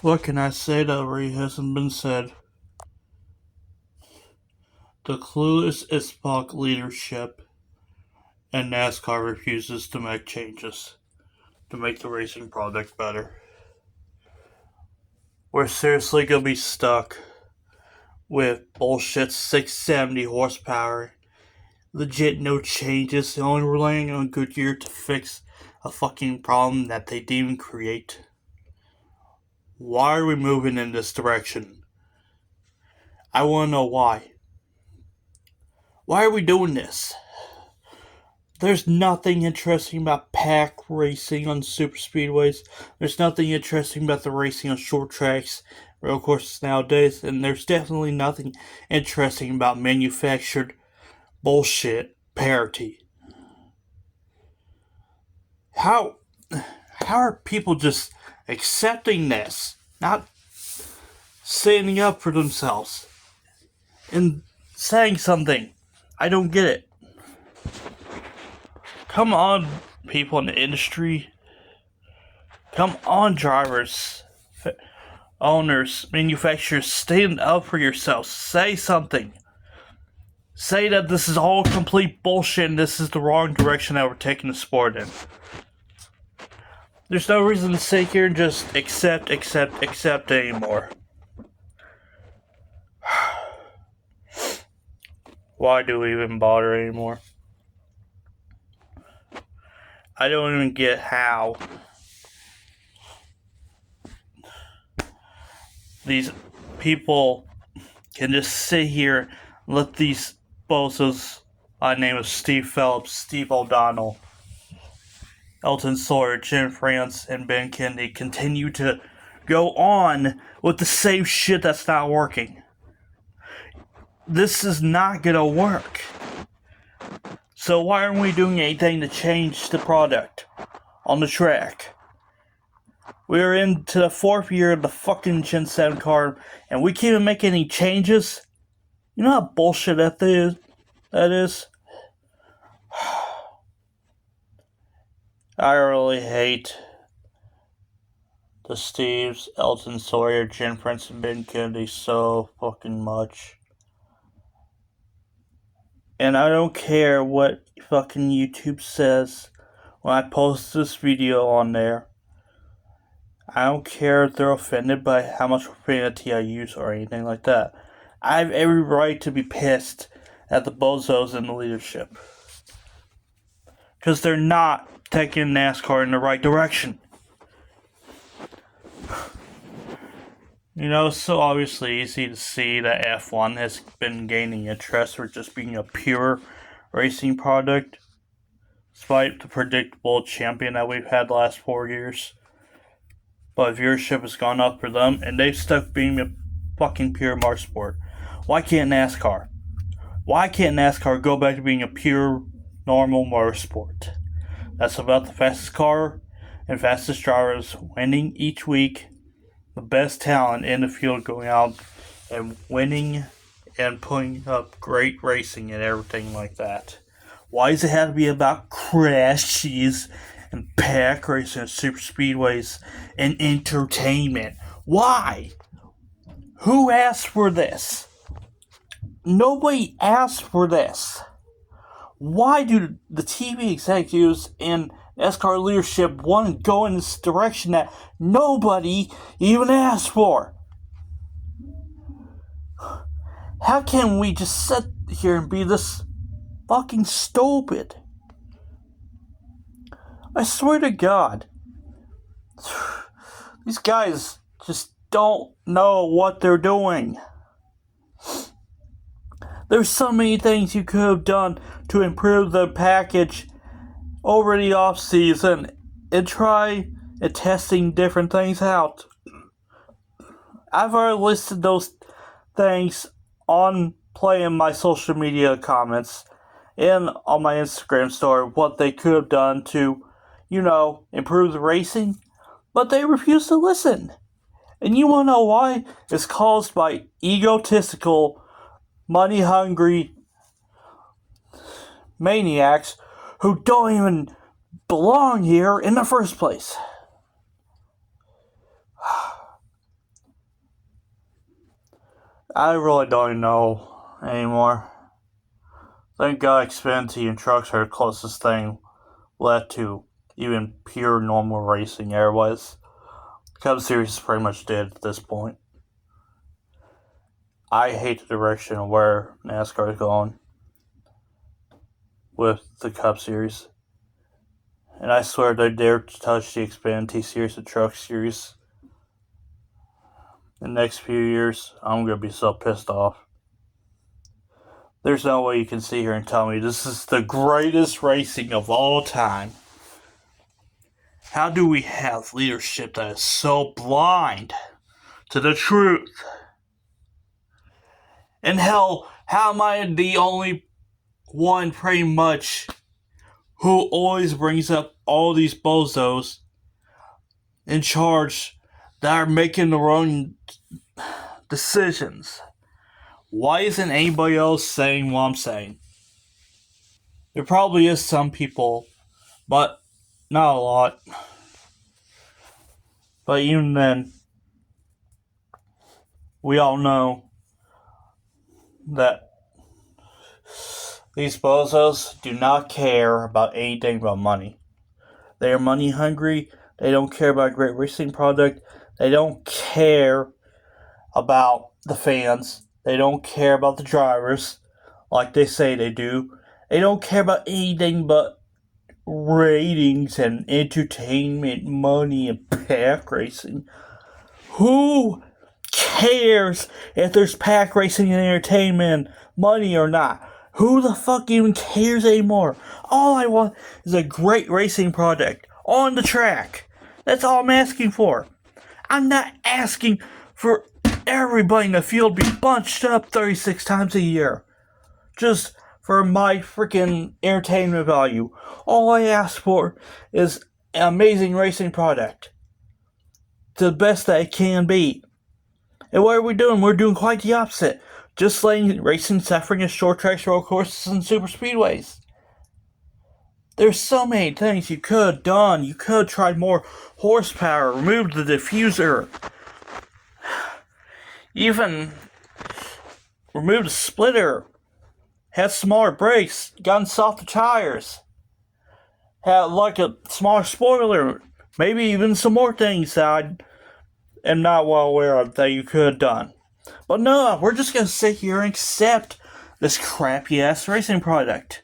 What can I say that already hasn't been said? The clueless Spock leadership and NASCAR refuses to make changes to make the racing product better. We're seriously gonna be stuck with bullshit 670 horsepower. Legit no changes, only relying on Goodyear to fix a fucking problem that they didn't even create. Why are we moving in this direction? I wanna know why. Why are we doing this? There's nothing interesting about pack racing on super speedways. There's nothing interesting about the racing on short tracks, rail courses nowadays, and there's definitely nothing interesting about manufactured bullshit parity. How are people just accepting this, not standing up for themselves and saying something? I don't get it. Come on, people in the industry. Come on, drivers, owners, manufacturers, stand up for yourselves. Say something. Say that this is all complete bullshit and this is the wrong direction that we're taking the sport in. There's no reason to sit here and just accept anymore. Why do we even bother anymore? I don't even get how these people can just sit here and let these bozos, by the name of Steve Phelps, Steve O'Donnell, Elton Sawyer, Jim France, and Ben Kennedy continue to go on with the same shit that's not working. This is not gonna work. So why aren't we doing anything to change the product on the track? We're into the 4th year of the fucking Gen 7 car, and we can't even make any changes? You know how bullshit that is? I really hate the Steves, Elton Sawyer, Jim Prince, and Ben Kennedy so fucking much. And I don't care what fucking YouTube says when I post this video on there. I don't care if they're offended by how much profanity I use or anything like that. I have every right to be pissed at the bozos in the leadership. Because they're not taking NASCAR in the right direction. You know, it's so obviously easy to see that F1 has been gaining interest for just being a pure racing product, despite the predictable champion that we've had the last 4 years. But viewership has gone up for them, and they've stuck being a fucking pure motorsport. Why can't NASCAR? Why can't NASCAR go back to being a pure, normal motorsport? That's about the fastest car and fastest drivers winning each week, the best talent in the field going out and winning and putting up great racing and everything like that. Why does it have to be about crashes and pack racing and super speedways and entertainment? Why? Who asked for this? Nobody asked for this. Why do the TV executives and NASCAR leadership want to go in this direction that nobody even asked for? How can we just sit here and be this fucking stupid? I swear to God, these guys just don't know what they're doing. There's so many things you could have done to improve the package over the off season and try testing different things out. I've already listed those things on playing my social media comments and on my Instagram story what they could have done to, improve the racing, but they refuse to listen. And you want to know why? It's caused by egotistical, money-hungry maniacs who don't even belong here in the first place. I really don't know anymore. Thank God Xfinity and trucks are the closest thing left to even pure normal racing. Otherwise, Cup Series is pretty much dead at this point. I hate the direction of where NASCAR is going with the Cup Series. And I swear they dare to touch the Xfinity Series, the Truck Series, in the next few years, I'm going to be so pissed off. There's no way you can sit here and tell me this is the greatest racing of all time. How do we have leadership that is so blind to the truth? And hell, how am I the only one pretty much who always brings up all these bozos in charge that are making the wrong decisions? Why isn't anybody else saying what I'm saying? There probably is some people, but not a lot. But even then, we all know that these bozos do not care about anything about money. They are money hungry. They don't care about a great racing product. They don't care about the fans. They don't care about the drivers like they say they do. They don't care about anything but ratings and entertainment, money, and pack racing. Who cares if there's pack racing and entertainment, money or not? Who the fuck even cares anymore? All I want is a great racing product on the track. That's all I'm asking for. I'm not asking for everybody in the field be bunched up 36 times a year. Just for my freaking entertainment value. All I ask for is an amazing racing product. The best that it can be. And what are we doing? We're doing quite the opposite. Just letting racing suffering as short tracks, road courses, and super speedways. There's so many things you could have done. You could have tried more horsepower, removed the diffuser, even removed the splitter, had smaller brakes, gotten softer tires, had like a smaller spoiler, maybe even some more things that I am not well aware of that you could have done. But no, we're just going to sit here and accept this crappy ass racing product.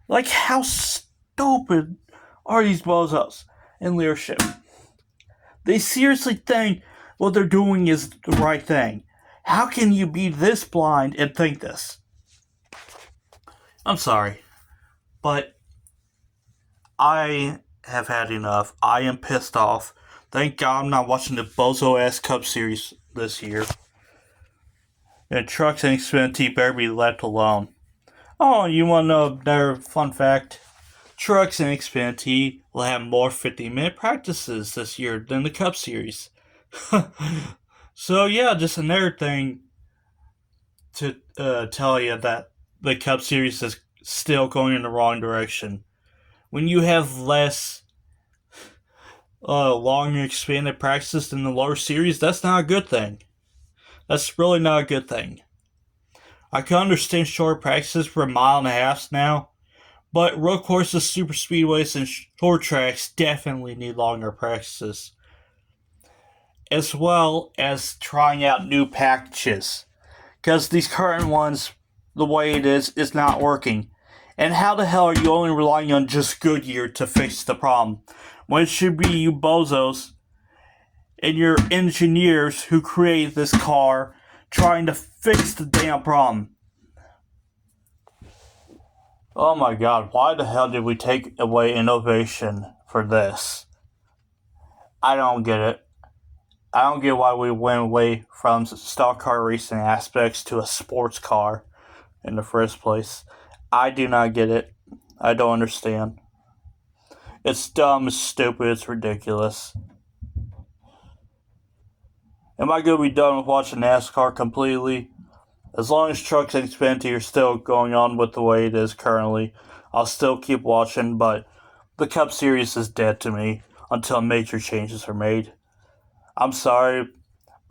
Like, how stupid are these bozos in leadership? They seriously think what they're doing is the right thing. How can you be this blind and think this? I'm sorry, but I have had enough. I am pissed off. Thank God I'm not watching the bozo-ass Cup Series this year. And trucks and Xfinity better be left alone. Oh, you want to know another fun fact? Trucks and Xfinity will have more 50-minute practices this year than the Cup Series. So yeah, just another thing to tell you that the Cup Series is still going in the wrong direction. When you have less long expanded practices than the lower series, that's not a good thing. That's really not a good thing. I can understand short practices for 1.5 miles now, but road courses, super speedways, and short tracks definitely need longer practices. As well as trying out new packages. Because these current ones, the way it is not working. And how the hell are you only relying on just Goodyear to fix the problem? When it should be you bozos and your engineers who created this car trying to fix the damn problem. Oh my god, why the hell did we take away innovation for this? I don't get it. I don't get why we went away from stock car racing aspects to a sports car in the first place. I do not get it. I don't understand. It's dumb, it's stupid, it's ridiculous. Am I going to be done with watching NASCAR completely? As long as trucks and Xfinity are still going on with the way it is currently, I'll still keep watching, but the Cup Series is dead to me until major changes are made. I'm sorry,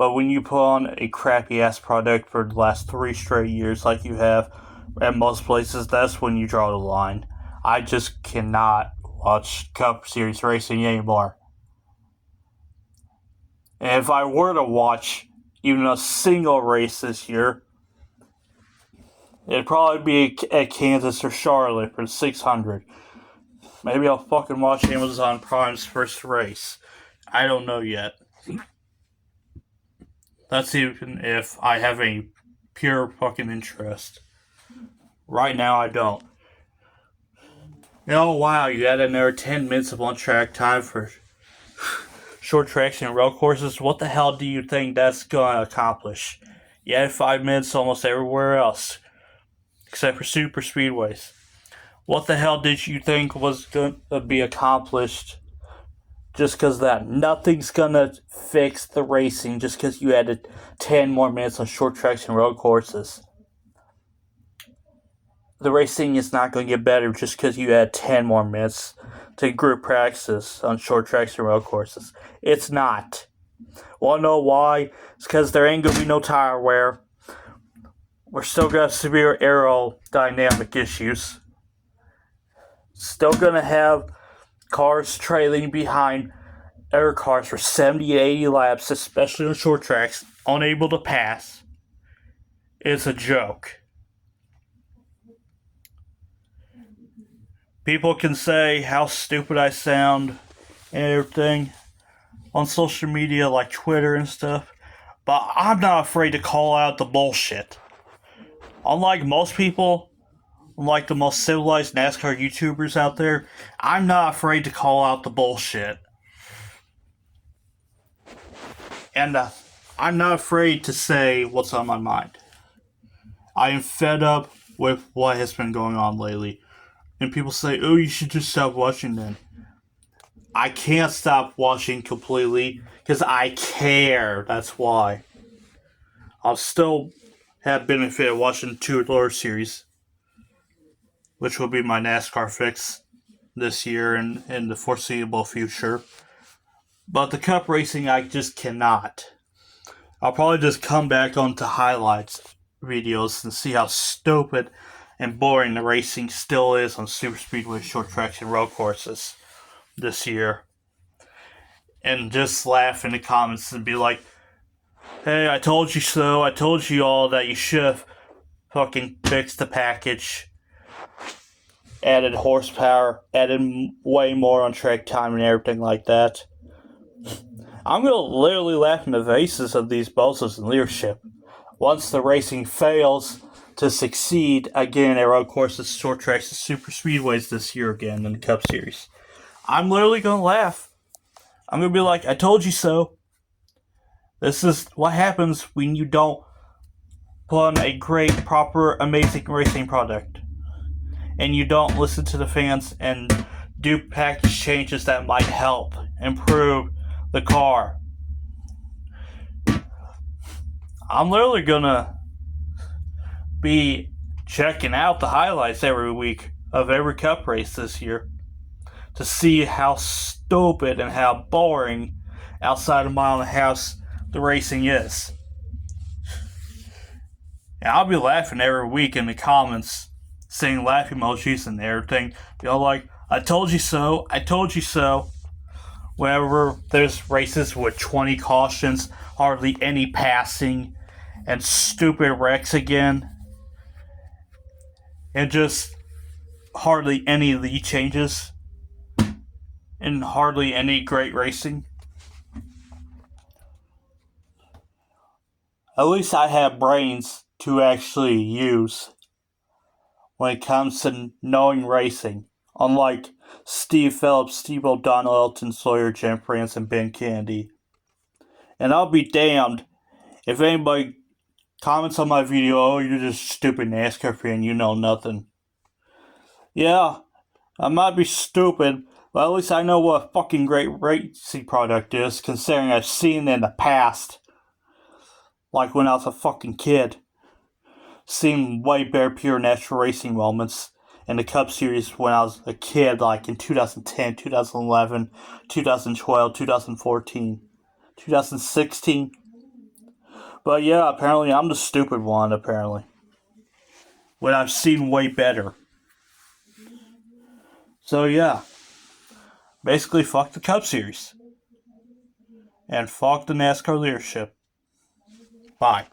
But when you put on a crappy ass product for the last 3 straight years, like you have at most places, that's when you draw the line. I just cannot watch Cup Series racing anymore. And if I were to watch even a single race this year, it'd probably be at Kansas or Charlotte for the 600. Maybe I'll fucking watch Amazon Prime's first race. I don't know yet. That's even if I have a pure fucking interest. Right now, I don't. Oh, wow, you added another 10 minutes of on-track time for short tracks and road courses. What the hell do you think that's going to accomplish? You added 5 minutes almost everywhere else, except for super speedways. What the hell did you think was going to be accomplished just because of that? Nothing's going to fix the racing just because you added 10 more minutes on short tracks and road courses. The racing is not going to get better just because you add 10 more minutes to group practices on short tracks and road courses. It's not. Wanna know why? It's because there ain't going to be no tire wear. We're still going to have severe aerodynamic issues. Still going to have cars trailing behind other cars for 70 to 80 laps, especially on short tracks, unable to pass. It's a joke. People can say how stupid I sound and everything on social media like Twitter and stuff, but I'm not afraid to call out the bullshit. Unlike most people, like the most civilized NASCAR YouTubers out there, I'm not afraid to call out the bullshit. And I'm not afraid to say what's on my mind. I am fed up with what has been going on lately. And people say, oh, you should just stop watching then. I can't stop watching completely because I care. That's why. I'll still have benefit of watching the Two Lure series, which will be my NASCAR fix this year and in the foreseeable future. But the Cup racing, I just cannot. I'll probably just come back onto highlights videos and see how stupid and boring the racing still is on super speedway, short tracks, and road courses this year. And just laugh in the comments and be like, hey, I told you so. I told you all that you should have fucking fixed the package. Added horsepower, added way more on track time and everything like that. I'm going to literally laugh in the faces of these bosses in leadership. Once the racing fails to succeed again at road courses, short tracks, and super speedways this year again in the Cup Series, I'm literally going to laugh. I'm going to be like, I told you so. This is what happens when you don't put on a great, proper, amazing racing product. And you don't listen to the fans and do package changes that might help improve the car. I'm literally going to be checking out the highlights every week of every Cup race this year to see how stupid and how boring outside of Mile and a House the racing is. And I'll be laughing every week in the comments, seeing laugh emojis and everything. Like, I told you so, I told you so. Whenever there's races with 20 cautions, hardly any passing, and stupid wrecks again, and just hardly any lead changes, and hardly any great racing. At least I have brains to actually use when it comes to knowing racing. Unlike Steve Phillips, Steve O'Donnell, Elton Sawyer, Jim France, and Ben Kennedy. And I'll be damned if anybody comments on my video, oh, you're just a stupid NASCAR fan, you know nothing. Yeah, I might be stupid, but at least I know what a fucking great racing product is, considering I've seen it in the past. Like when I was a fucking kid. Seen way better pure natural racing moments in the Cup Series when I was a kid, like in 2010, 2011, 2012, 2014, 2016. But yeah, apparently I'm the stupid one, apparently. When I've seen way better. So yeah. Basically, fuck the Cup Series. And fuck the NASCAR leadership. Bye.